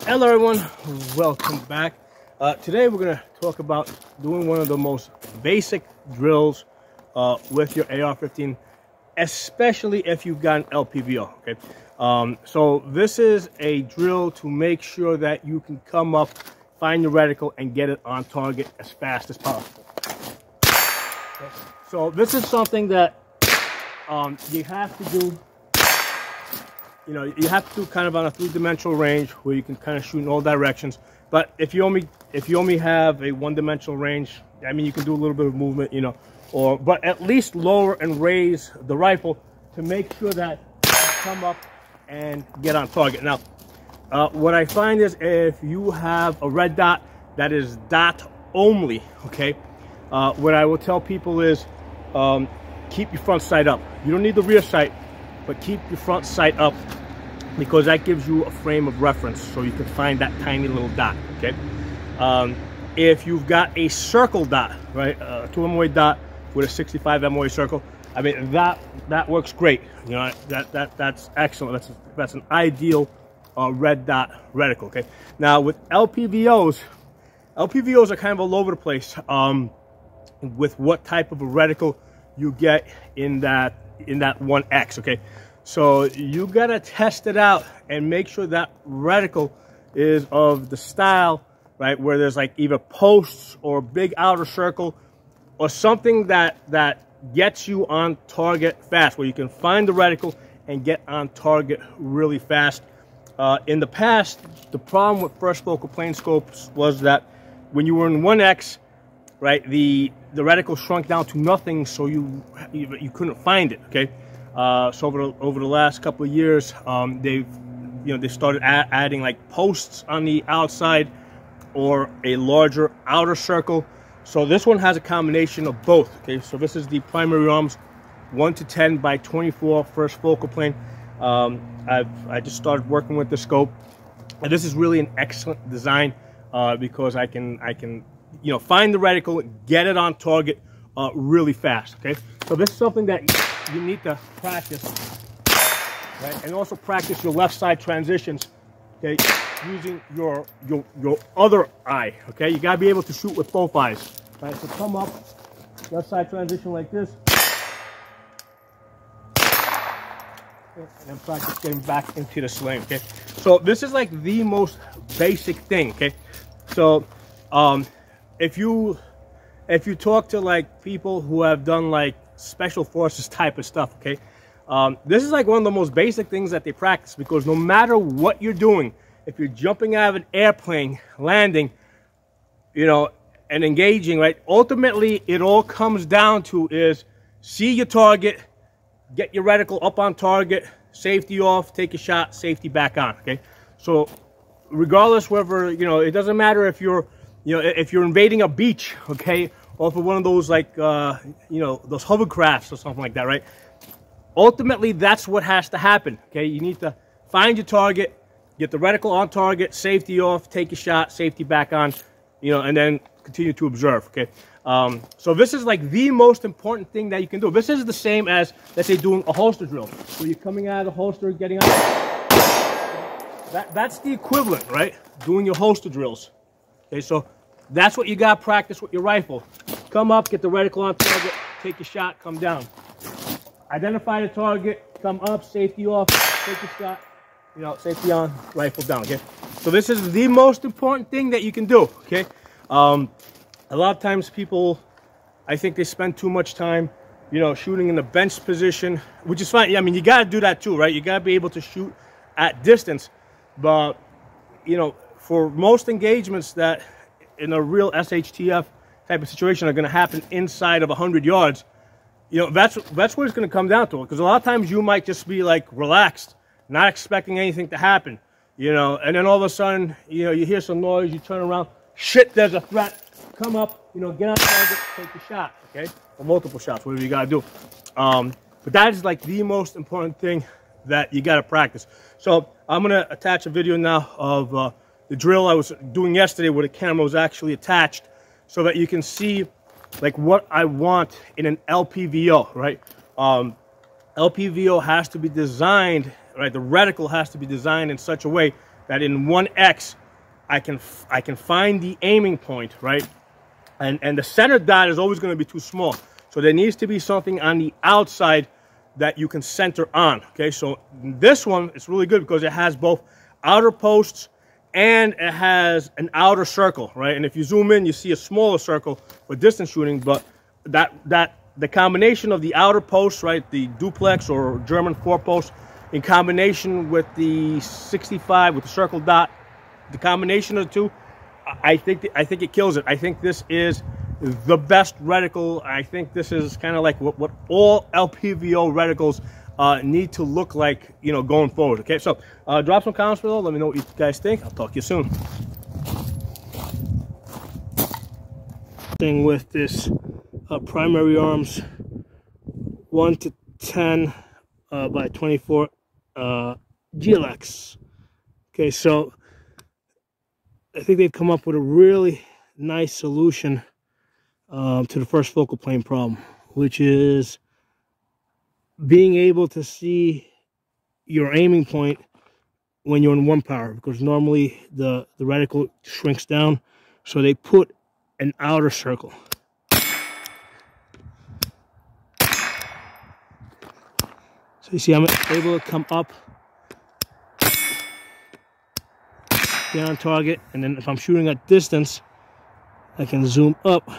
Hello everyone, welcome back. Today we're going to talk about doing one of the most basic drills with your AR-15, especially if you've got an LPVO. Okay, so this is a drill to make sure that you can come up, find your reticle, and get it on target as fast as possible. Okay. So this is something that you have to do. You know, you have to do kind of on a three-dimensional range where you can kind of shoot in all directions. But if you only have a one-dimensional range, I mean, you can do a little bit of movement, you know, but at least lower and raise the rifle to make sure that you come up and get on target. Now, what I find is if you have a red dot that is dot only, okay, what I will tell people is keep your front sight up. You don't need the rear sight, but keep your front sight up because that gives you a frame of reference so you can find that tiny little dot, okay? If you've got a circle dot, right, a 2 MOA dot with a 65 MOA circle, I mean, that works great. You know, that's excellent. That's an ideal red dot reticle, okay? Now, with LPVOs are kind of all over the place with what type of a reticle you get in that 1X, okay? So you gotta test it out and make sure that reticle is of the style, right, where there's like either posts or a big outer circle or something that gets you on target fast, where you can find the reticle and get on target really fast. In the past, the problem with first focal plane scopes was that when you were in 1X, right, the reticle shrunk down to nothing, so you couldn't find it, okay? So over the last couple of years, they started adding like posts on the outside or a larger outer circle. So this one has a combination of both, okay? So this is the primary arms 1-10 by 24 first focal plane. I just started working with the scope, and this is really an excellent design because I can find the reticle, get it on target really fast, okay? So this is something that you need to practice, right? And also practice your left side transitions, okay? Using your other eye, okay? You gotta be able to shoot with both eyes, right? So come up, left side transition like this, and then practice getting back into the sling, okay? So this is like the most basic thing, okay? So if you talk to like people who have done like special forces type of stuff, okay, this is like one of the most basic things that they practice, because no matter what you're doing, if you're jumping out of an airplane, landing, you know, and engaging, right, ultimately it all comes down to is see your target, get your reticle up on target, safety off, take a shot, safety back on, okay? So regardless whether, you know, it doesn't matter if you're invading a beach, okay, or for one of those like, those hovercrafts or something like that, right? Ultimately, that's what has to happen, okay? You need to find your target, get the reticle on target, safety off, take a shot, safety back on, you know, and then continue to observe, okay? So this is like the most important thing that you can do. This is the same as, let's say, doing a holster drill. So you're coming out of the holster, getting out. That's the equivalent, right? Doing your holster drills. Okay, so that's what you got to practice with your rifle. Come up, get the reticle on target, take a shot, come down. Identify the target, come up, safety off, take a shot, you know, safety on, rifle down, okay? So this is the most important thing that you can do, okay? A lot of times people, I think they spend too much time, you know, shooting in the bench position, which is fine. I mean, you got to do that too, right? You got to be able to shoot at distance, but, you know, for most engagements that in a real SHTF type of situation are going to happen inside of 100 yards, you know, that's what it's going to come down to. Because a lot of times you might just be like relaxed, not expecting anything to happen, you know, and then all of a sudden, you know, you hear some noise, you turn around, shit, there's a threat, come up, you know, get on target, take a shot, okay, or multiple shots, whatever you got to do. But that is like the most important thing that you got to practice. So I'm going to attach a video now of the drill I was doing yesterday where the camera was actually attached, so that you can see like what I want in an LPVO, right? LPVO has to be designed, right? The reticle has to be designed in such a way that in 1x I can find the aiming point, right? And the center dot is always going to be too small. So there needs to be something on the outside that you can center on, okay? So this one is really good because it has both outer posts and it has an outer circle, right? And if you zoom in, you see a smaller circle for distance shooting, but the combination of the outer posts, right, the duplex or German 4-post, in combination with the 65 with the circle dot, the combination of the two, I think it kills it. I think this is the best reticle. I think this is kind of like what all LPVO reticles need to look like, you know, going forward. Okay, so drop some comments below. Let me know what you guys think. I'll talk to you soon. Thing with this primary arms 1-10 by 24 GLX. Okay, so I think they've come up with a really nice solution to the first focal plane problem, which is being able to see your aiming point when you're in 1 power, because normally the reticle shrinks down, so they put an outer circle. So you see I'm able to come up, get on target, and then if I'm shooting at distance, I can zoom up